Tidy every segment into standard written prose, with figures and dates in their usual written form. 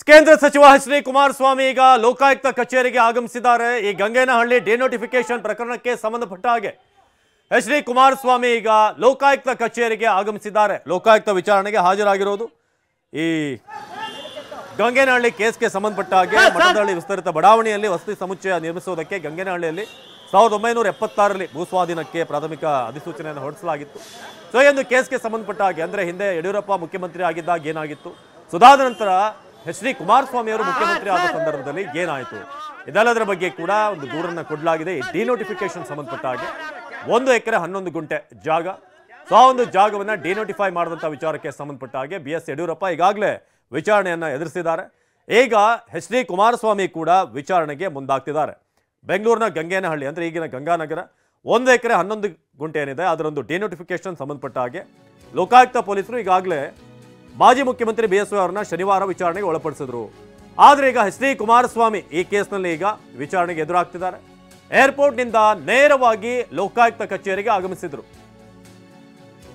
ಕೇಂದ್ರ ಸಚಿವ H D Kumaraswamy ಈಗ ಲೋಕಾಯುಕ್ತ ಕಚೇರಿಗೆ ಆಗಮಿಸಿದ್ದಾರೆ. ಈ ಗಂಗೇನಹಳ್ಳಿ ಡಿನೋಟಿಫಿಕೇಶನ್ ಪ್ರಕರಣಕ್ಕೆ ಸಂಬಂಧಪಟ್ಟ ಹಾಗೆ ಎಚ್ ಡಿ ಕುಮಾರಸ್ವಾಮಿ ಈಗ ಲೋಕಾಯುಕ್ತ ಕಚೇರಿಗೆ ಆಗಮಿಸಿದ್ದಾರೆ. ಲೋಕಾಯುಕ್ತ ವಿಚಾರಣೆಗೆ ಹಾಜರಾಗಿರೋದು ಈ ಗಂಗೇನಹಳ್ಳಿ ಕೇಸ್ಗೆ ಸಂಬಂಧಪಟ್ಟ ಹಾಗೆ ಮಠದಹಳ್ಳಿ ವಿಸ್ತರಿತ ಬಡಾವಣೆಯಲ್ಲಿ ವಸತಿ ಸಮುಚ್ಚಯ ನಿರ್ಮಿಸುವುದಕ್ಕೆ ಗಂಗೇನಹಳ್ಳಿಯಲ್ಲಿ 1976ರಲ್ಲಿ ಭೂಸ್ವಾಧೀನಕ್ಕೆ ಪ್ರಾಥಮಿಕ ಅಧಿಸೂಚನೆಯನ್ನು ಹೊರಡಿಸಲಾಗಿತ್ತು. ಸೊ ಈ ಒಂದು ಕೇಸ್ಗೆ ಸಂಬಂಧಪಟ್ಟ ಹಾಗೆ ಅಂದ್ರೆ ಹಿಂದೆ ಯಡಿಯೂರಪ್ಪ ಮುಖ್ಯಮಂತ್ರಿ ಆಗಿದ್ದಾಗ ಏನಾಗಿತ್ತು, ಸುದಾದ ನಂತರ ಎಚ್ ಡಿ ಕುಮಾರಸ್ವಾಮಿ ಅವರು ಮುಖ್ಯಮಂತ್ರಿ ಆದ ಸಂದರ್ಭದಲ್ಲಿ ಏನಾಯಿತು, ಇದೆಲ್ಲದರ ಬಗ್ಗೆ ಕೂಡ ಒಂದು ದೂರನ್ನು ಕೊಡಲಾಗಿದೆ. ಈ ಡಿನೋಟಿಫಿಕೇಶನ್ ಸಂಬಂಧಪಟ್ಟ ಹಾಗೆ 1 ಎಕರೆ 11 ಗುಂಟೆ ಜಾಗ, ಸೊ ಆ ಒಂದು ಜಾಗವನ್ನು ಡಿನೋಟಿಫೈ ಮಾಡಿದಂಥ ವಿಚಾರಕ್ಕೆ ಸಂಬಂಧಪಟ್ಟ ಹಾಗೆ BS ಯಡಿಯೂರಪ್ಪ ಈಗಾಗಲೇ ವಿಚಾರಣೆಯನ್ನು ಎದುರಿಸಿದ್ದಾರೆ. ಈಗ ಎಚ್ ಡಿ ಕುಮಾರಸ್ವಾಮಿ ಕೂಡ ವಿಚಾರಣೆಗೆ ಮುಂದಾಗ್ತಿದ್ದಾರೆ. ಬೆಂಗಳೂರಿನ ಗಂಗೇನಹಳ್ಳಿ ಅಂದರೆ ಈಗಿನ ಗಂಗಾನಗರ 1 ಎಕರೆ 11 ಗುಂಟೆ ಏನಿದೆ ಅದರೊಂದು ಡಿನೋಟಿಫಿಕೇಶನ್ ಸಂಬಂಧಪಟ್ಟ ಹಾಗೆ ಲೋಕಾಯುಕ್ತ ಪೊಲೀಸರು ಈಗಾಗಲೇ ಮಾಜಿ ಮುಖ್ಯಮಂತ್ರಿ BS ಅವರನ್ನ ಶನಿವಾರ ವಿಚಾರಣೆಗೆ ಒಳಪಡಿಸಿದ್ರು. ಆದರೆ ಈಗ ಎಚ್ ಡಿ ಕುಮಾರಸ್ವಾಮಿ ಈ ಕೇಸ್ನಲ್ಲಿ ಈಗ ವಿಚಾರಣೆಗೆ ಎದುರಾಗ್ತಿದ್ದಾರೆ. ಏರ್ಪೋರ್ಟ್ನಿಂದ ನೇರವಾಗಿ ಲೋಕಾಯುಕ್ತ ಕಚೇರಿಗೆ ಆಗಮಿಸಿದ್ರು.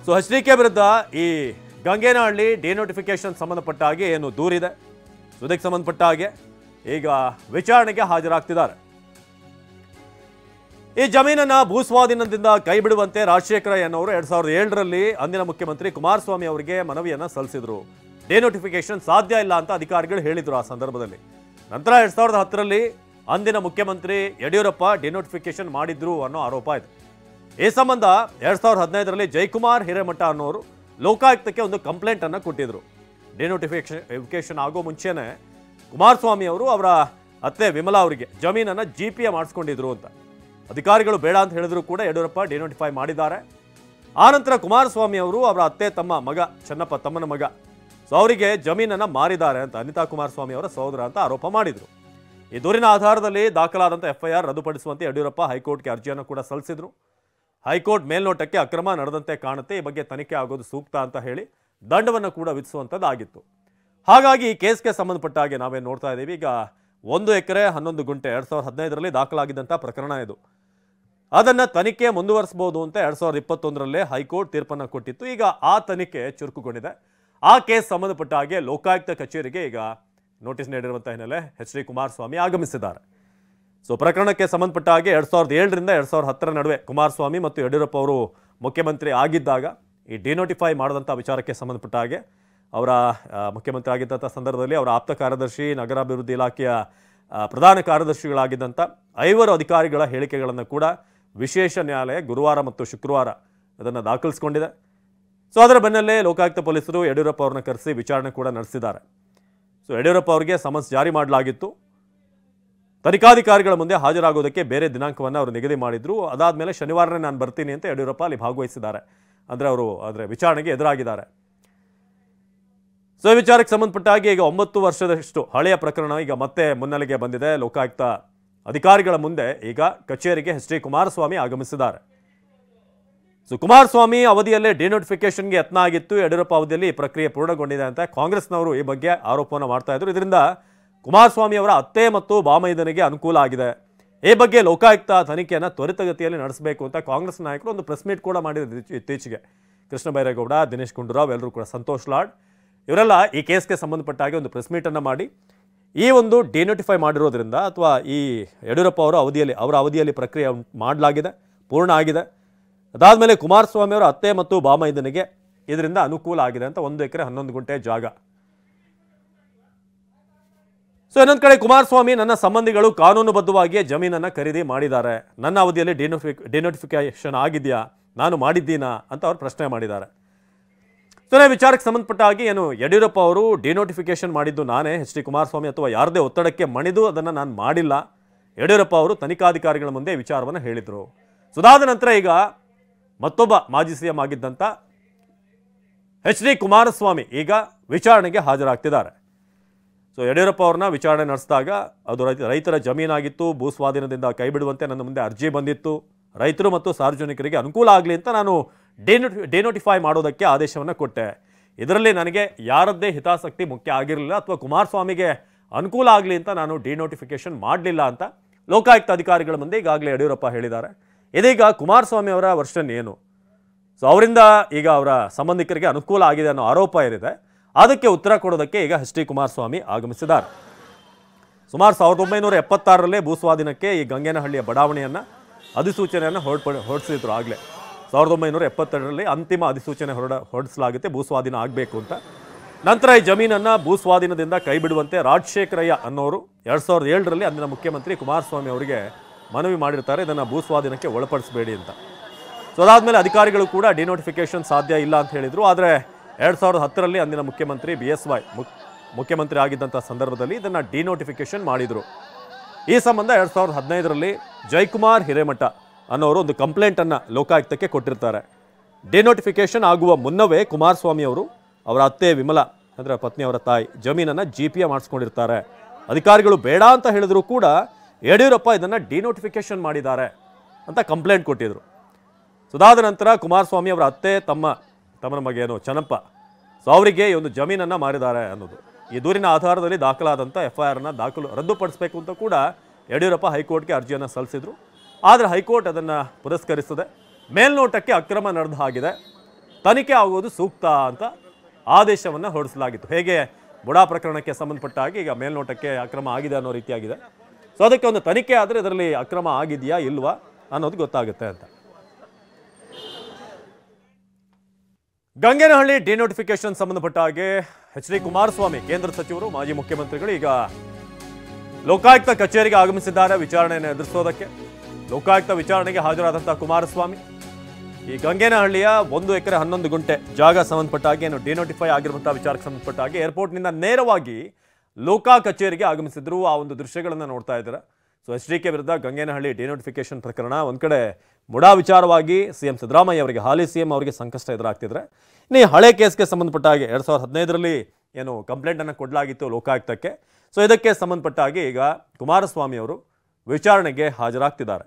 ಸೊ HDK ವಿರುದ್ಧ ಈ ಗಂಗೇನಹಳ್ಳಿ ಡಿನೋಟಿಫಿಕೇಶನ್ ಸಂಬಂಧಪಟ್ಟ ಹಾಗೆ ಏನು ದೂರಿದೆ, ಇದಕ್ಕೆ ಸಂಬಂಧಪಟ್ಟ ಹಾಗೆ ಈಗ ವಿಚಾರಣೆಗೆ ಹಾಜರಾಗ್ತಿದ್ದಾರೆ. ಈ ಜಮೀನನ್ನ ಭೂಸ್ವಾಧೀನದಿಂದ ಕೈ ಬಿಡುವಂತೆ ರಾಜಶೇಖರ ಎನ್ನವರು 2007ರಲ್ಲಿ ಅಂದಿನ ಮುಖ್ಯಮಂತ್ರಿ ಕುಮಾರಸ್ವಾಮಿ ಅವರಿಗೆ ಮನವಿಯನ್ನ ಸಲ್ಲಿಸಿದ್ರು. ಡಿನೋಟಿಫಿಕೇಶನ್ ಸಾಧ್ಯ ಇಲ್ಲ ಅಂತ ಅಧಿಕಾರಿಗಳು ಹೇಳಿದ್ರು ಆ ಸಂದರ್ಭದಲ್ಲಿ. ನಂತರ 2010ರಲ್ಲಿ ಅಂದಿನ ಮುಖ್ಯಮಂತ್ರಿ ಯಡಿಯೂರಪ್ಪ ಡಿನೋಟಿಫಿಕೇಶನ್ ಮಾಡಿದ್ರು ಅನ್ನೋ ಆರೋಪ ಇದೆ. ಈ ಸಂಬಂಧ 2015ರಲ್ಲಿ ಜಯಕುಮಾರ್ ಹಿರೇಮಠ ಅನ್ನೋರು ಲೋಕಾಯುಕ್ತಕ್ಕೆ ಒಂದು ಕಂಪ್ಲೇಂಟ್ ಅನ್ನ ಕೊಟ್ಟಿದ್ರು. ಡಿನೋಟಿಫಿಕೇಶನ್ ಆಗೋ ಮುಂಚೆನೆ ಕುಮಾರಸ್ವಾಮಿ ಅವರು ಅವರ ಅತ್ತೆ ವಿಮಲಾ ಅವರಿಗೆ ಜಮೀನನ್ನ GPA ಮಾಡಿಸ್ಕೊಂಡಿದ್ರು ಅಂತ. ಅಧಿಕಾರಿಗಳು ಬೇಡ ಅಂತ ಹೇಳಿದ್ರು ಕೂಡ ಯಡಿಯೂರಪ್ಪ ಡಿನೋಟಿಫೈ ಮಾಡಿದ್ದಾರೆ. ಆನಂತರ ಕುಮಾರಸ್ವಾಮಿ ಅವರು ಅವರ ಅತ್ತೆ ತಮ್ಮ ಮಗ ಚೆನ್ನಪ್ಪ ತಮ್ಮನ ಮಗ, ಸೊ ಅವರಿಗೆ ಜಮೀನನ್ನು ಮಾರಿದ್ದಾರೆ ಅಂತ ಅನಿತಾ ಕುಮಾರಸ್ವಾಮಿ ಅವರ ಸಹೋದರ ಅಂತ ಆರೋಪ ಮಾಡಿದರು. ಈ ದೂರಿನ ಆಧಾರದಲ್ಲಿ ದಾಖಲಾದಂಥ FIR ರದ್ದುಪಡಿಸುವಂತೆ ಯಡಿಯೂರಪ್ಪ ಹೈಕೋರ್ಟ್ಗೆ ಅರ್ಜಿಯನ್ನು ಕೂಡ ಸಲ್ಲಿಸಿದ್ರು. ಹೈಕೋರ್ಟ್ ಮೇಲ್ನೋಟಕ್ಕೆ ಅಕ್ರಮ ನಡೆದಂತೆ ಕಾಣುತ್ತೆ, ಈ ಬಗ್ಗೆ ತನಿಖೆ ಆಗೋದು ಸೂಕ್ತ ಅಂತ ಹೇಳಿ ದಂಡವನ್ನು ಕೂಡ ವಿಧಿಸುವಂಥದ್ದಾಗಿತ್ತು. ಹಾಗಾಗಿ ಈ ಕೇಸ್ಗೆ ಸಂಬಂಧಪಟ್ಟ ಹಾಗೆ ನಾವೇನು ನೋಡ್ತಾ ಇದ್ದೀವಿ, ಈಗ 1 ಎಕರೆ 11 ಗುಂಟೆ 2015ರಲ್ಲಿ ದಾಖಲಾಗಿದ್ದಂಥ ಪ್ರಕರಣ ಇದು. ಅದನ್ನು ತನಿಖೆ ಮುಂದುವರಿಸಬಹುದು ಅಂತ 2021ರಲ್ಲೇ ಹೈಕೋರ್ಟ್ ತೀರ್ಪನ್ನು ಕೊಟ್ಟಿತ್ತು. ಈಗ ಆ ತನಿಖೆ ಚುರುಕುಗೊಂಡಿದೆ. ಆ ಕೇಸ್ ಸಂಬಂಧಪಟ್ಟ ಹಾಗೆ ಲೋಕಾಯುಕ್ತ ಕಚೇರಿಗೆ ಈಗ ನೋಟಿಸ್ ನೀಡಿರುವಂಥ ಹಿನ್ನೆಲೆ ಎಚ್ ಡಿ ಕುಮಾರಸ್ವಾಮಿ ಆಗಮಿಸಿದ್ದಾರೆ. ಸೊ ಪ್ರಕರಣಕ್ಕೆ ಸಂಬಂಧಪಟ್ಟ ಹಾಗೆ 2007ರಿಂದ 2010ರ ನಡುವೆ ಕುಮಾರಸ್ವಾಮಿ ಮತ್ತು ಯಡಿಯೂರಪ್ಪ ಅವರು ಮುಖ್ಯಮಂತ್ರಿ ಆಗಿದ್ದಾಗ ಈ ಡಿನೋಟಿಫೈ ಮಾಡಿದಂಥ ವಿಚಾರಕ್ಕೆ ಸಂಬಂಧಪಟ್ಟ ಹಾಗೆ ಅವರ ಮುಖ್ಯಮಂತ್ರಿ ಆಗಿದ್ದಂಥ ಸಂದರ್ಭದಲ್ಲಿ ಅವರ ಆಪ್ತ ಕಾರ್ಯದರ್ಶಿ, ನಗರಾಭಿವೃದ್ಧಿ ಇಲಾಖೆಯ ಪ್ರಧಾನ ಕಾರ್ಯದರ್ಶಿಗಳಾಗಿದ್ದಂಥ 5 ಅಧಿಕಾರಿಗಳ ಹೇಳಿಕೆಗಳನ್ನು ಕೂಡ ವಿಶೇಷ ನ್ಯಾಯಾಲಯ ಗುರುವಾರ ಮತ್ತು ಶುಕ್ರವಾರ ಅದನ್ನು ದಾಖಲಿಸಿಕೊಂಡಿದೆ. ಸೊ ಅದರ ಬೆನ್ನಲ್ಲೇ ಲೋಕಾಯುಕ್ತ ಪೊಲೀಸರು ಯಡಿಯೂರಪ್ಪ ಅವ್ರನ್ನ ಕರೆಸಿ ವಿಚಾರಣೆ ಕೂಡ ನಡೆಸಿದ್ದಾರೆ. ಸೊ ಯಡಿಯೂರಪ್ಪ ಅವರಿಗೆ ಸಮನ್ಸ್ ಜಾರಿ ಮಾಡಲಾಗಿತ್ತು. ತನಿಖಾಧಿಕಾರಿಗಳ ಮುಂದೆ ಹಾಜರಾಗೋದಕ್ಕೆ ಬೇರೆ ದಿನಾಂಕವನ್ನು ಅವರು ನಿಗದಿ ಮಾಡಿದ್ರು. ಅದಾದಮೇಲೆ ಶನಿವಾರನೇ ನಾನು ಬರ್ತೀನಿ ಅಂತ ಯಡಿಯೂರಪ್ಪ ಅಲ್ಲಿ ಭಾಗವಹಿಸಿದ್ದಾರೆ. ಅಂದರೆ ವಿಚಾರಣೆಗೆ ಎದುರಾಗಿದ್ದಾರೆ. ಸೊ ಈ ವಿಚಾರಕ್ಕೆ ಸಂಬಂಧಪಟ್ಟ ಹಾಗೆ ಈಗ 9 ವರ್ಷದಷ್ಟು ಹಳೆಯ ಪ್ರಕರಣ ಈಗ ಮತ್ತೆ ಮುನ್ನೆಲೆಗೆ ಬಂದಿದೆ. ಲೋಕಾಯುಕ್ತ ಅಧಿಕಾರಿಗಳ ಮುಂದೆ ಈಗ ಕಚೇರಿಗೆ ಎಚ್ ಡಿ ಕುಮಾರಸ್ವಾಮಿ ಆಗಮಿಸಿದ್ದಾರೆ. ಸೊ ಕುಮಾರಸ್ವಾಮಿ ಅವಧಿಯಲ್ಲೇ ಡಿನೋಟಿಫಿಕೇಶನ್ಗೆ ಯತ್ನ ಆಗಿತ್ತು, ಯಡಿಯೂರಪ್ಪ ಅವಧಿಯಲ್ಲಿ ಈ ಪ್ರಕ್ರಿಯೆ ಪೂರ್ಣಗೊಂಡಿದೆ ಅಂತ ಕಾಂಗ್ರೆಸ್ನವರು ಈ ಬಗ್ಗೆ ಆರೋಪವನ್ನು ಮಾಡ್ತಾ ಇದ್ರು. ಇದರಿಂದ ಕುಮಾರಸ್ವಾಮಿ ಅವರ ಅತ್ತೆ ಮತ್ತು ಬಾಮೈದನಿಗೆ ಅನುಕೂಲ ಆಗಿದೆ. ಈ ಬಗ್ಗೆ ಲೋಕಾಯುಕ್ತ ತನಿಖೆಯನ್ನು ತ್ವರಿತಗತಿಯಲ್ಲಿ ನಡೆಸಬೇಕು ಅಂತ ಕಾಂಗ್ರೆಸ್ ನಾಯಕರು ಒಂದು ಪ್ರೆಸ್ ಮೀಟ್ ಕೂಡ ಮಾಡಿದ್ರು ಇತ್ತೀಚೆಗೆ. ಕೃಷ್ಣ ಬೈರೇಗೌಡ, ದಿನೇಶ್ ಗುಂಡೂರಾವ್ ಎಲ್ಲರೂ ಕೂಡ, ಸಂತೋಷ್ ಲಾಡ್ ಇವರೆಲ್ಲ ಈ ಕೇಸ್ಗೆ ಸಂಬಂಧಪಟ್ಟ ಹಾಗೆ ಒಂದು ಪ್ರೆಸ್ ಮೀಟನ್ನು ಮಾಡಿ ಈ ಒಂದು ಡಿನೋಟಿಫೈ ಮಾಡಿರೋದ್ರಿಂದ ಅಥವಾ ಈ ಯಡಿಯೂರಪ್ಪ ಅವರ ಅವಧಿಯಲ್ಲಿ ಪ್ರಕ್ರಿಯೆ ಮಾಡಲಾಗಿದೆ, ಪೂರ್ಣ ಆಗಿದೆ. ಅದಾದಮೇಲೆ ಕುಮಾರಸ್ವಾಮಿ ಅವರ ಅತ್ತೆ ಮತ್ತು ಬಾಮೈದನಿಗೆ ಇದರಿಂದ ಅನುಕೂಲ ಆಗಿದೆ ಅಂತ 1 ಎಕರೆ 11 ಗುಂಟೆ ಜಾಗ. ಸೊ ಇನ್ನೊಂದು ಕಡೆ ಕುಮಾರಸ್ವಾಮಿ ನನ್ನ ಸಂಬಂಧಿಗಳು ಕಾನೂನುಬದ್ಧವಾಗಿಯೇ ಜಮೀನನ್ನು ಖರೀದಿ ಮಾಡಿದ್ದಾರೆ, ನನ್ನ ಅವಧಿಯಲ್ಲಿ ಡಿನೋಟಿಫಿಕೇಶನ್ ಆಗಿದೆಯಾ, ನಾನು ಮಾಡಿದ್ದೀನಾ ಅಂತ ಅವರು ಪ್ರಶ್ನೆ ಮಾಡಿದ್ದಾರೆ. ಸೊ ವಿಚಾರಕ್ಕೆ ಸಂಬಂಧಪಟ್ಟ ಹಾಗೆ ಏನು ಯಡಿಯೂರಪ್ಪ ಅವರು ಡಿನೋಟಿಫಿಕೇಶನ್ ಮಾಡಿದ್ದು ನಾನೇ, ಎಚ್ ಡಿ ಕುಮಾರಸ್ವಾಮಿ ಅಥವಾ ಯಾರದೇ ಒತ್ತಡಕ್ಕೆ ಮಣಿದು ಅದನ್ನು ನಾನು ಮಾಡಿಲ್ಲ. ಯಡಿಯೂರಪ್ಪ ಅವರು ತನಿಖಾಧಿಕಾರಿಗಳ ಮುಂದೆ ವಿಚಾರವನ್ನು ಹೇಳಿದರು. ಸುದಾದ ನಂತರ ಈಗ ಮತ್ತೊಬ್ಬ ಮಾಜಿ CM ಆಗಿದ್ದಂಥ ಎಚ್ ಡಿ ಕುಮಾರಸ್ವಾಮಿ ಈಗ ವಿಚಾರಣೆಗೆ ಹಾಜರಾಗ್ತಿದ್ದಾರೆ. ಸೊ ಯಡಿಯೂರಪ್ಪ ಅವ್ರನ್ನ ವಿಚಾರಣೆ ನಡೆಸಿದಾಗ ಅದು ರೈತರ ಜಮೀನಾಗಿತ್ತು, ಭೂಸ್ವಾಧೀನದಿಂದ ಕೈ ಬಿಡುವಂತೆ ನನ್ನ ಮುಂದೆ ಅರ್ಜಿ ಬಂದಿತ್ತು, ರೈತರು ಮತ್ತು ಸಾರ್ವಜನಿಕರಿಗೆ ಅನುಕೂಲ ಆಗಲಿ ಅಂತ ನಾನು ಡಿನೋಟಿಫೈ ಮಾಡೋದಕ್ಕೆ ಆದೇಶವನ್ನು ಕೊಟ್ಟೆ. ಇದರಲ್ಲಿ ನನಗೆ ಯಾರದ್ದೇ ಹಿತಾಸಕ್ತಿ ಮುಖ್ಯ ಆಗಿರಲಿಲ್ಲ ಅಥವಾ ಕುಮಾರಸ್ವಾಮಿಗೆ ಅನುಕೂಲ ಆಗಲಿ ಅಂತ ನಾನು ಡಿನೋಟಿಫಿಕೇಶನ್ ಮಾಡಲಿಲ್ಲ ಅಂತ ಲೋಕಾಯುಕ್ತ ಅಧಿಕಾರಿಗಳ ಮುಂದೆ ಈಗಾಗಲೇ ಯಡಿಯೂರಪ್ಪ ಹೇಳಿದ್ದಾರೆ. ಇದೀಗ ಕುಮಾರಸ್ವಾಮಿ ಅವರ ವರ್ಷನ್ ಏನು, ಸೊ ಅವರಿಂದ ಈಗ ಅವರ ಸಂಬಂಧಿಕರಿಗೆ ಅನುಕೂಲ ಆಗಿದೆ ಅನ್ನೋ ಆರೋಪ ಏನಿದೆ ಅದಕ್ಕೆ ಉತ್ತರ ಕೊಡೋದಕ್ಕೆ ಈಗ ಎಚ್ ಡಿ ಕುಮಾರಸ್ವಾಮಿ ಆಗಮಿಸಿದ್ದಾರೆ. ಸುಮಾರು 1976ರಲ್ಲಿ ಭೂಸ್ವಾಧೀನಕ್ಕೆ ಈ ಗಂಗೇನಹಳ್ಳಿಯ ಬಡಾವಣೆಯನ್ನು ಅಧಿಸೂಚನೆಯನ್ನು ಹೊರಡಿಸಿದ್ರು. ಆಗಲೇ 1972ರಲ್ಲಿ ಅಂತಿಮ ಅಧಿಸೂಚನೆ ಹೊರಡಿಸಲಾಗುತ್ತೆ ಭೂಸ್ವಾಧೀನ ಆಗಬೇಕು ಅಂತ. ನಂತರ ಈ ಜಮೀನನ್ನು ಭೂಸ್ವಾಧೀನದಿಂದ ಕೈ ಬಿಡುವಂತೆ ರಾಜಶೇಖರಯ್ಯ ಅನ್ನೋರು 2007ರಲ್ಲಿ ಅಂದಿನ ಮುಖ್ಯಮಂತ್ರಿ ಕುಮಾರಸ್ವಾಮಿ ಅವರಿಗೆ ಮನವಿ ಮಾಡಿರ್ತಾರೆ, ಇದನ್ನು ಭೂಸ್ವಾಧೀನಕ್ಕೆ ಒಳಪಡಿಸಬೇಡಿ ಅಂತ. ಸೊ ಅದಾದಮೇಲೆ ಅಧಿಕಾರಿಗಳು ಕೂಡ ಡಿನೋಟಿಫಿಕೇಶನ್ ಸಾಧ್ಯ ಇಲ್ಲ ಅಂತ ಹೇಳಿದರು. ಆದರೆ 2010ರಲ್ಲಿ ಅಂದಿನ ಮುಖ್ಯಮಂತ್ರಿ BSY ಮುಖ್ಯಮಂತ್ರಿ ಆಗಿದ್ದಂಥ ಸಂದರ್ಭದಲ್ಲಿ ಇದನ್ನು ಡಿನೋಟಿಫಿಕೇಶನ್ ಮಾಡಿದರು. ಈ ಸಂಬಂಧ 2015ರಲ್ಲಿ ಜಯಕುಮಾರ್ ಹಿರೇಮಠ ಅನ್ನೋರು ಒಂದು ಕಂಪ್ಲೇಂಟನ್ನು ಲೋಕಾಯುಕ್ತಕ್ಕೆ ಕೊಟ್ಟಿರ್ತಾರೆ. ಡಿನೋಟಿಫಿಕೇಶನ್ ಆಗುವ ಮುನ್ನವೇ ಕುಮಾರಸ್ವಾಮಿ ಅವರು ಅವರ ಅತ್ತೆ ವಿಮಲಾ ಅಂದರೆ ಪತ್ನಿಯವರ ತಾಯಿ ಜಮೀನನ್ನು GPA ಮಾಡಿಸ್ಕೊಂಡಿರ್ತಾರೆ. ಅಧಿಕಾರಿಗಳು ಬೇಡ ಅಂತ ಹೇಳಿದ್ರು ಕೂಡ ಯಡಿಯೂರಪ್ಪ ಇದನ್ನು ಡಿನೋಟಿಫಿಕೇಶನ್ ಮಾಡಿದ್ದಾರೆ ಅಂತ ಕಂಪ್ಲೇಂಟ್ ಕೊಟ್ಟಿದ್ರು. ಅದಾದ ನಂತರ ಕುಮಾರಸ್ವಾಮಿ ಅವರ ಅತ್ತೆ ತಮ್ಮನ ಮಗೇನು ಚನ್ನಪ್ಪ, ಸೊ ಅವರಿಗೆ ಈ ಒಂದು ಜಮೀನನ್ನು ಮಾರಿದ್ದಾರೆ ಅನ್ನೋದು ಈ ದೂರಿನ ಆಧಾರದಲ್ಲಿ ದಾಖಲಾದಂಥ FIRನ ರದ್ದುಪಡಿಸಬೇಕು ಅಂತ ಕೂಡ ಯಡಿಯೂರಪ್ಪ ಹೈಕೋರ್ಟ್ಗೆ ಅರ್ಜಿಯನ್ನು ಸಲ್ಲಿಸಿದರು. ಆದರೆ ಹೈಕೋರ್ಟ್ ಅದನ್ನು ಪುರಸ್ಕರಿಸದೆ ಮೇಲ್ನೋಟಕ್ಕೆ ಅಕ್ರಮ ನಡೆದ ಹಾಗಿದೆ, ತನಿಖೆ ಆಗುವುದು ಸೂಕ್ತ ಅಂತ ಆದೇಶವನ್ನು ಹೊರಡಿಸಲಾಗಿತ್ತು. ಹೇಗೆ ಬುಡಾ ಪ್ರಕರಣಕ್ಕೆ ಸಂಬಂಧಪಟ್ಟ ಹಾಗೆ ಈಗ ಮೇಲ್ನೋಟಕ್ಕೆ ಅಕ್ರಮ ಆಗಿದೆ ಅನ್ನೋ ರೀತಿಯಾಗಿದೆ. ಸೊ ಅದಕ್ಕೆ ಒಂದು ತನಿಖೆ ಆದರೆ ಇದರಲ್ಲಿ ಅಕ್ರಮ ಆಗಿದೆಯಾ ಇಲ್ವಾ ಅನ್ನೋದು ಗೊತ್ತಾಗುತ್ತೆ ಅಂತ. ಗಂಗೇನಹಳ್ಳಿ ಡಿನೋಟಿಫಿಕೇಶನ್ ಸಂಬಂಧಪಟ್ಟ ಹಾಗೆ ಎಚ್ ಡಿ ಕುಮಾರಸ್ವಾಮಿ ಕೇಂದ್ರ ಸಚಿವರು ಮಾಜಿ ಮುಖ್ಯಮಂತ್ರಿಗಳು ಈಗ ಲೋಕಾಯುಕ್ತ ಕಚೇರಿಗೆ ಆಗಮಿಸಿದ್ದಾರೆ ವಿಚಾರಣೆಯನ್ನು ಎದುರಿಸೋದಕ್ಕೆ. ಲೋಕಾಯುಕ್ತ ವಿಚಾರಣೆಗೆ ಹಾಜರಾದಂಥ ಕುಮಾರಸ್ವಾಮಿ ಈ ಗಂಗೇನಹಳ್ಳಿಯ 1 ಎಕರೆ 11 ಗುಂಟೆ ಜಾಗ ಸಂಬಂಧಪಟ್ಟ ಹಾಗೆ ಏನು ಡಿನೋಟಿಫೈ ಆಗಿರುವಂಥ ವಿಚಾರಕ್ಕೆ ಸಂಬಂಧಪಟ್ಟ ಹಾಗೆ ಏರ್ಪೋರ್ಟ್ನಿಂದ ನೇರವಾಗಿ ಲೋಕಾ ಕಚೇರಿಗೆ ಆಗಮಿಸಿದ್ರು. ಆ ಒಂದು ದೃಶ್ಯಗಳನ್ನು ನೋಡ್ತಾ ಇದ್ದಾರೆ. ಸೊ HDK ವಿರುದ್ಧ ಗಂಗೇನಹಳ್ಳಿ ಡಿನೋಟಿಫಿಕೇಶನ್ ಪ್ರಕರಣ ಒಂದು ಕಡೆ ಮುಡಾ ವಿಚಾರವಾಗಿ CM ಸಿದ್ದರಾಮಯ್ಯ ಅವರಿಗೆ ಹಾಲಿ CM ಅವರಿಗೆ ಸಂಕಷ್ಟ ಎದುರಾಗ್ತಿದ್ರೆ, ಇನ್ನು ಈ ಹಳೆ ಕೇಸ್ಗೆ ಸಂಬಂಧಪಟ್ಟ ಹಾಗೆ 2015ರಲ್ಲಿ ಏನು ಕಂಪ್ಲೇಂಟನ್ನು ಕೊಡಲಾಗಿತ್ತು ಲೋಕಾಯುಕ್ತಕ್ಕೆ. ಸೊ ಇದಕ್ಕೆ ಸಂಬಂಧಪಟ್ಟ ಹಾಗೆ ಈಗ ಕುಮಾರಸ್ವಾಮಿ ಅವರು ವಿಚಾರಣೆಗೆ ಹಾಜರಾಗ್ತಿದ್ದಾರೆ.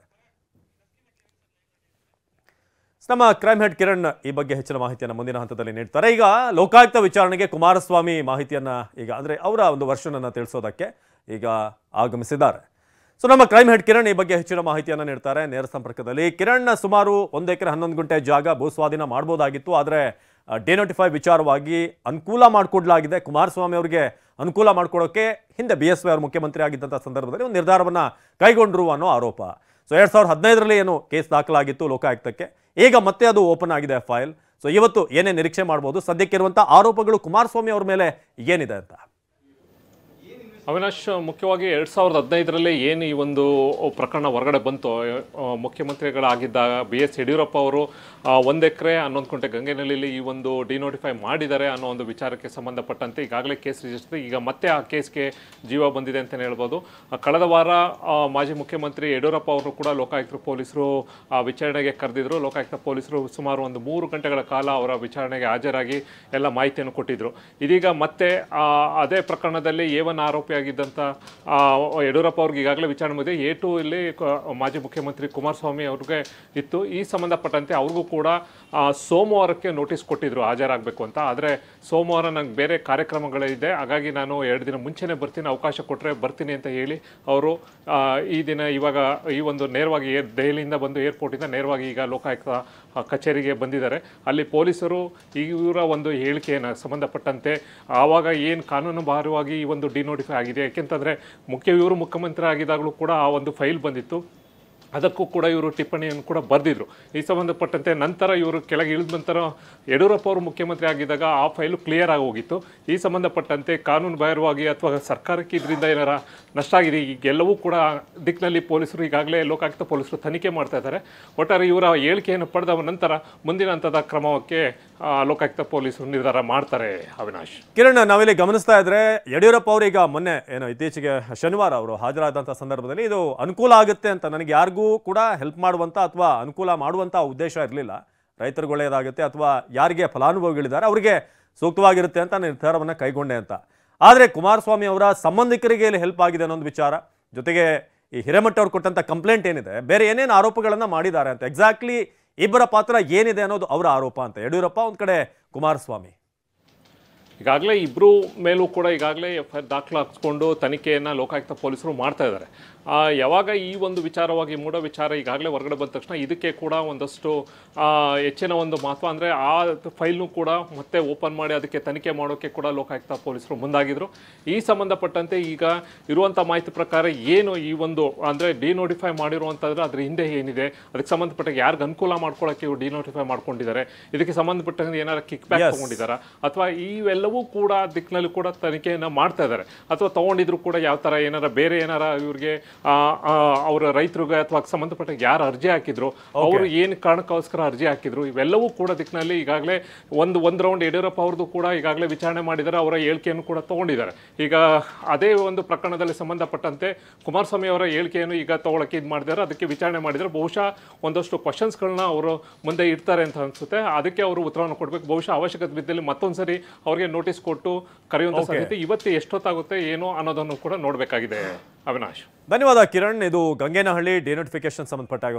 ನಮ್ಮ ಕ್ರೈಮ್ ಹೆಡ್ ಕಿರಣ್ ಈ ಬಗ್ಗೆ ಹೆಚ್ಚಿನ ಮಾಹಿತಿಯನ್ನು ಮುಂದಿನ ಹಂತದಲ್ಲಿ ನೀಡ್ತಾರೆ. ಈಗ ಲೋಕಾಯುಕ್ತ ವಿಚಾರಣೆಗೆ ಕುಮಾರಸ್ವಾಮಿ ಮಾಹಿತಿಯನ್ನು ಈಗ ಅಂದರೆ ಅವರ ಒಂದು ವರ್ಷನನ್ನು ತಿಳಿಸೋದಕ್ಕೆ ಈಗ ಆಗಮಿಸಿದ್ದಾರೆ. ಸೊ ನಮ್ಮ ಕ್ರೈಮ್ ಹೆಡ್ ಕಿರಣ್ ಈ ಬಗ್ಗೆ ಹೆಚ್ಚಿನ ಮಾಹಿತಿಯನ್ನು ನೀಡ್ತಾರೆ ನೇರ ಸಂಪರ್ಕದಲ್ಲಿ. ಕಿರಣ್, ಸುಮಾರು 1 ಎಕರೆ 11 ಗುಂಟೆ ಜಾಗ ಭೂಸ್ವಾಧೀನ ಮಾಡ್ಬೋದಾಗಿತ್ತು, ಆದರೆ ಡಿನೋಟಿಫೈ ವಿಚಾರವಾಗಿ ಅನುಕೂಲ ಮಾಡಿಕೊಡ್ಲಾಗಿದೆ. ಕುಮಾರಸ್ವಾಮಿ ಅವರಿಗೆ ಅನುಕೂಲ ಮಾಡಿಕೊಡೋಕೆ ಹಿಂದೆ BSY ಅವರು ಮುಖ್ಯಮಂತ್ರಿ ಆಗಿದ್ದಂಥ ಸಂದರ್ಭದಲ್ಲಿ ಒಂದು ನಿರ್ಧಾರವನ್ನು ಕೈಗೊಂಡ್ರು ಅನ್ನೋ ಆರೋಪ. ಸೊ 2015ರಲ್ಲಿ ಏನು ಕೇಸ್ ದಾಖಲಾಗಿತ್ತು ಲೋಕಾಯುಕ್ತಕ್ಕೆ, ಈಗ ಮತ್ತೆ ಅದು ಓಪನ್ ಆಗಿದೆ ಫೈಲ್. ಸೊ ಇವತ್ತು ಏನೇ ನಿರೀಕ್ಷೆ ಮಾಡ್ಬೋದು? ಸದ್ಯಕ್ಕಿರುವಂಥ ಆರೋಪಗಳು ಕುಮಾರಸ್ವಾಮಿ ಅವ್ರ ಮೇಲೆ ಏನಿದೆ ಅಂತ? ಅವಿನಾಶ್, ಮುಖ್ಯವಾಗಿ 2015ರಲ್ಲಿ ಏನು ಈ ಒಂದು ಪ್ರಕರಣ ಹೊರಗಡೆ ಬಂತು, ಮುಖ್ಯಮಂತ್ರಿಗಳಾಗಿದ್ದಾಗ BS ಯಡಿಯೂರಪ್ಪ ಅವರು 1 ಎಕರೆ 11 ಗುಂಟೆ ಗಂಗೇನಹಳ್ಳಿಯಲ್ಲಿ ಈ ಒಂದು ಡಿನೋಟಿಫೈ ಮಾಡಿದ್ದಾರೆ ಅನ್ನೋ ಒಂದು ವಿಚಾರಕ್ಕೆ ಸಂಬಂಧಪಟ್ಟಂತೆ ಈಗಾಗಲೇ ಕೇಸ್ ರಿಜಿಸ್ಟರ್, ಈಗ ಮತ್ತೆ ಆ ಕೇಸ್ಗೆ ಜೀವ ಬಂದಿದೆ ಅಂತಲೇ ಹೇಳ್ಬೋದು. ಕಳೆದ ವಾರ ಮಾಜಿ ಮುಖ್ಯಮಂತ್ರಿ ಯಡಿಯೂರಪ್ಪ ಅವರು ಕೂಡ ಲೋಕಾಯುಕ್ತ ಪೊಲೀಸರು ವಿಚಾರಣೆಗೆ ಕರೆದಿದ್ರು. ಲೋಕಾಯುಕ್ತ ಪೊಲೀಸರು ಸುಮಾರು ಒಂದು 3 ಗಂಟೆಗಳ ಕಾಲ ಅವರ ವಿಚಾರಣೆಗೆ ಹಾಜರಾಗಿ ಎಲ್ಲ ಮಾಹಿತಿಯನ್ನು ಕೊಟ್ಟಿದ್ರು. ಇದೀಗ ಮತ್ತೆ ಅದೇ ಪ್ರಕರಣದಲ್ಲಿ A1 ಆರೋಪಿ ಆಗಿದ್ದಂಥ ಯಡಿಯೂರಪ್ಪ ಅವ್ರಿಗೆ ಈಗಾಗಲೇ ವಿಚಾರಣೆ ಮಾಡಿದೆ. A2 ಇಲ್ಲಿ ಮಾಜಿ ಮುಖ್ಯಮಂತ್ರಿ ಕುಮಾರಸ್ವಾಮಿ ಅವ್ರಿಗೆ ಇತ್ತು. ಈ ಸಂಬಂಧಪಟ್ಟಂತೆ ಅವ್ರಿಗೂ ಕೂಡ ಸೋಮವಾರಕ್ಕೆ ನೋಟಿಸ್ ಕೊಟ್ಟಿದ್ರು ಹಾಜರಾಗಬೇಕು ಅಂತ. ಆದರೆ ಸೋಮವಾರ ನಂಗೆ ಬೇರೆ ಕಾರ್ಯಕ್ರಮಗಳಿದೆ, ಹಾಗಾಗಿ ನಾನು 2 ದಿನ ಮುಂಚೆನೇ ಬರ್ತೀನಿ, ಅವಕಾಶ ಕೊಟ್ಟರೆ ಬರ್ತೀನಿ ಅಂತ ಹೇಳಿ ಅವರು ಈ ದಿನ ಇವಾಗ ಈ ಒಂದು ನೇರವಾಗಿ ದೆಹಲಿಯಿಂದ ಬಂದು ಏರ್ಪೋರ್ಟಿಂದ ನೇರವಾಗಿ ಈಗ ಲೋಕಾಯುಕ್ತ ಕಚೇರಿಗೆ ಬಂದಿದ್ದಾರೆ. ಅಲ್ಲಿ ಪೊಲೀಸರು ಇವರ ಒಂದು ಹೇಳಿಕೆಯನ್ನು ಸಂಬಂಧಪಟ್ಟಂತೆ ಆವಾಗ ಏನು ಕಾನೂನುಬಾಹಿರವಾಗಿ ಈ ಒಂದು ಡಿನೋಟಿಫೈ ಆಗಿದೆ, ಯಾಕೆಂತಂದರೆ ಇವರು ಮುಖ್ಯಮಂತ್ರಿ ಆಗಿದ್ದಾಗಲೂ ಕೂಡ ಆ ಒಂದು ಫೈಲ್ ಬಂದಿತ್ತು, ಅದಕ್ಕೂ ಕೂಡ ಇವರು ಟಿಪ್ಪಣಿಯನ್ನು ಕೂಡ ಬರೆದಿದ್ರು. ಈ ಸಂಬಂಧಪಟ್ಟಂತೆ ನಂತರ ಇವರು ಕೆಳಗೆ ಇಳಿದ ನಂತರ ಯಡಿಯೂರಪ್ಪ ಅವರು ಮುಖ್ಯಮಂತ್ರಿ ಆಗಿದ್ದಾಗ ಆ ಫೈಲು ಕ್ಲಿಯರ್ ಆಗಿ ಹೋಗಿತ್ತು. ಈ ಸಂಬಂಧಪಟ್ಟಂತೆ ಕಾನೂನು ಬಾಹಿರವಾಗಿ ಅಥವಾ ಸರ್ಕಾರಕ್ಕೆ ಇದರಿಂದ ಏನಾರ ನಷ್ಟ ಆಗಿದೆ, ಈಗೆಲ್ಲವೂ ಕೂಡ ದಿಕ್ಕಿನಲ್ಲಿ ಪೊಲೀಸರು ಈಗಾಗಲೇ ಲೋಕಾಯುಕ್ತ ಪೊಲೀಸರು ತನಿಖೆ ಮಾಡ್ತಾ ಇದ್ದಾರೆ. ಒಟ್ಟಾರೆ ಇವರ ಹೇಳಿಕೆಯನ್ನು ಪಡೆದ ನಂತರ ಮುಂದಿನ ಹಂತದ ಕ್ರಮಕ್ಕೆ ಲೋಕಾಯುಕ್ತ ಪೊಲೀಸರು ನಿರ್ಧಾರ ಮಾಡ್ತಾರೆ. ಅವಿನಾಶ್, ಕಿರಣ್, ನಾವಿಲ್ಲಿ ಗಮನಿಸ್ತಾ ಇದ್ರೆ ಯಡಿಯೂರಪ್ಪ ಅವರು ಈಗ ಮೊನ್ನೆ ಇತ್ತೀಚೆಗೆ ಶನಿವಾರ ಅವರು ಹಾಜರಾದಂಥ ಸಂದರ್ಭದಲ್ಲಿ ಇದು ಅನುಕೂಲ ಆಗುತ್ತೆ ಅಂತ, ನನಗೆ ಯಾರಿಗೂ ಕೂಡ ಹೆಲ್ಪ್ ಮಾಡುವಂತ ಅಥವಾ ಅನುಕೂಲ ಮಾಡುವಂತ ಉದ್ದೇಶ ಇರಲಿಲ್ಲ, ರೈತರಿಗೆ ಒಳ್ಳೆಯದಾಗುತ್ತೆ ಅಥವಾ ಯಾರಿಗೆ ಫಲಾನುಭವಿಗಳಿದ್ದಾರೆ ಅವರಿಗೆ ಸೂಕ್ತವಾಗಿರುತ್ತೆ ಅಂತ ನಿರ್ಧಾರವನ್ನು ಕೈಗೊಂಡೆ ಅಂತ. ಆದರೆ ಕುಮಾರಸ್ವಾಮಿ ಅವರ ಸಂಬಂಧಿಕರಿಗೆ ಇಲ್ಲಿ ಹೆಲ್ಪ್ ಆಗಿದೆ ಅನ್ನೊಂದು ವಿಚಾರ, ಜೊತೆಗೆ ಈ ಹಿರೇಮಠ ಅವ್ರು ಕೊಟ್ಟಂತ ಕಂಪ್ಲೇಂಟ್ ಏನಿದೆ, ಬೇರೆ ಏನೇನು ಆರೋಪಗಳನ್ನು ಮಾಡಿದ್ದಾರೆ ಅಂತ, ಎಕ್ಸಾಕ್ಟ್ಲಿ ಇಬ್ಬರ ಪಾತ್ರ ಏನಿದೆ ಅನ್ನೋದು ಅವರ ಆರೋಪ ಅಂತ. ಯಡಿಯೂರಪ್ಪ ಒಂದು ಕಡೆ, ಕುಮಾರಸ್ವಾಮಿ. ಈಗಾಗಲೇ ಇಬ್ಬರು ಮೇಲೂ ಕೂಡ ಈಗಾಗಲೇ FIR ದಾಖಲಾಗಿಸ್ಕೊಂಡು ತನಿಖೆಯನ್ನು ಲೋಕಾಯುಕ್ತ ಪೊಲೀಸರು ಮಾಡ್ತಾ ಇದ್ದಾರೆ. ಯಾವಾಗ ಈ ಒಂದು ವಿಚಾರವಾಗಿ ಮೂಢ ವಿಚಾರ ಈಗಾಗಲೇ ಹೊರಗಡೆ ಬಂದ ತಕ್ಷಣ ಇದಕ್ಕೆ ಕೂಡ ಒಂದಷ್ಟು ಹೆಚ್ಚಿನ ಒಂದು ಮಹತ್ವ ಅಂದರೆ ಆ ಫೈಲ್ನು ಕೂಡ ಮತ್ತೆ ಓಪನ್ ಮಾಡಿ ಅದಕ್ಕೆ ತನಿಖೆ ಮಾಡೋಕ್ಕೆ ಕೂಡ ಲೋಕಾಯುಕ್ತ ಪೊಲೀಸರು ಮುಂದಾಗಿದ್ರು. ಈ ಸಂಬಂಧಪಟ್ಟಂತೆ ಈಗ ಇರುವಂಥ ಮಾಹಿತಿ ಪ್ರಕಾರ ಏನು ಈ ಒಂದು ಅಂದರೆ ಡಿನೋಟಿಫೈ ಮಾಡಿರುವಂಥದ್ರೆ ಅದ್ರ ಹಿಂದೆ ಏನಿದೆ, ಅದಕ್ಕೆ ಸಂಬಂಧಪಟ್ಟ ಯಾರಿಗೆ ಅನುಕೂಲ ಮಾಡ್ಕೊಳ್ಳೋಕ್ಕೆ ಇವ್ರು ಡಿನೋಟಿಫೈ ಮಾಡ್ಕೊಂಡಿದ್ದಾರೆ, ಇದಕ್ಕೆ ಸಂಬಂಧಪಟ್ಟಂಗೆ ಏನಾರು ಕಿಕ್ ಬ್ಯಾಕ್ ತೊಗೊಂಡಿದ್ದಾರೆ ಅಥವಾ ಇವೆಲ್ಲವೂ ಕೂಡ ದಿಕ್ಕಿನಲ್ಲಿ ಕೂಡ ತನಿಖೆಯನ್ನು ಮಾಡ್ತಾ ಇದ್ದಾರೆ, ಅಥವಾ ತೊಗೊಂಡಿದ್ರು ಕೂಡ ಯಾವ ಥರ ಏನಾರ ಬೇರೆ ಏನಾರ ಇವ್ರಿಗೆ ಅವರ ರೈತರಿಗೆ ಅಥವಾ ಸಂಬಂಧಪಟ್ಟ ಯಾರು ಅರ್ಜಿ ಹಾಕಿದ್ರು ಅವರು ಏನು ಕಾರಣಕ್ಕೋಸ್ಕರ ಅರ್ಜಿ ಹಾಕಿದ್ರು, ಇವೆಲ್ಲವೂ ಕೂಡ ದಿಕ್ಕಿನಲ್ಲಿ ಈಗಾಗಲೇ ಒಂದು ರೌಂಡ್ ಯಡಿಯೂರಪ್ಪ ಅವ್ರದ್ದು ಕೂಡ ಈಗಾಗಲೇ ವಿಚಾರಣೆ ಮಾಡಿದ್ದಾರೆ, ಅವರ ಹೇಳಿಕೆಯನ್ನು ಕೂಡ ತಗೊಂಡಿದ್ದಾರೆ. ಈಗ ಅದೇ ಒಂದು ಪ್ರಕರಣದಲ್ಲಿ ಸಂಬಂಧಪಟ್ಟಂತೆ ಕುಮಾರಸ್ವಾಮಿ ಅವರ ಹೇಳಿಕೆಯನ್ನು ಈಗ ತಗೊಳಕ್ಕೆ ಇದು ಮಾಡಿದ್ದಾರೆ, ಅದಕ್ಕೆ ವಿಚಾರಣೆ ಮಾಡಿದರೆ ಬಹುಶಃ ಒಂದಷ್ಟು ಕ್ವಶನ್ಸ್ಗಳನ್ನ ಅವರು ಮುಂದೆ ಇಡ್ತಾರೆ ಅಂತ ಅನ್ಸುತ್ತೆ. ಅದಕ್ಕೆ ಅವರು ಉತ್ತರವನ್ನು ಕೊಡಬೇಕು. ಬಹುಶಃ ಅವಶ್ಯಕತೆ ಬಿದ್ದಲ್ಲಿ ಮತ್ತೊಂದ್ಸರಿ ಅವರಿಗೆ ನೋಟಿಸ್ ಕೊಟ್ಟು ಕರೆಯುವಂಥ ಸಾಧ್ಯತೆ ಇವತ್ತು ಎಷ್ಟೊತ್ತಾಗುತ್ತೆ ಏನೋ ಅನ್ನೋದನ್ನು ಕೂಡ ನೋಡಬೇಕಾಗಿದೆ. ಅವಿನಾಶ್, ಧನ್ಯವಾದ ಕಿರಣ್. ಇದು ಗಂಗೇನಹಳ್ಳಿ ಡಿನೋಟಿಫಿಕೇಶನ್ ಸಂಬಂಧಪಟ್ಟಾಗ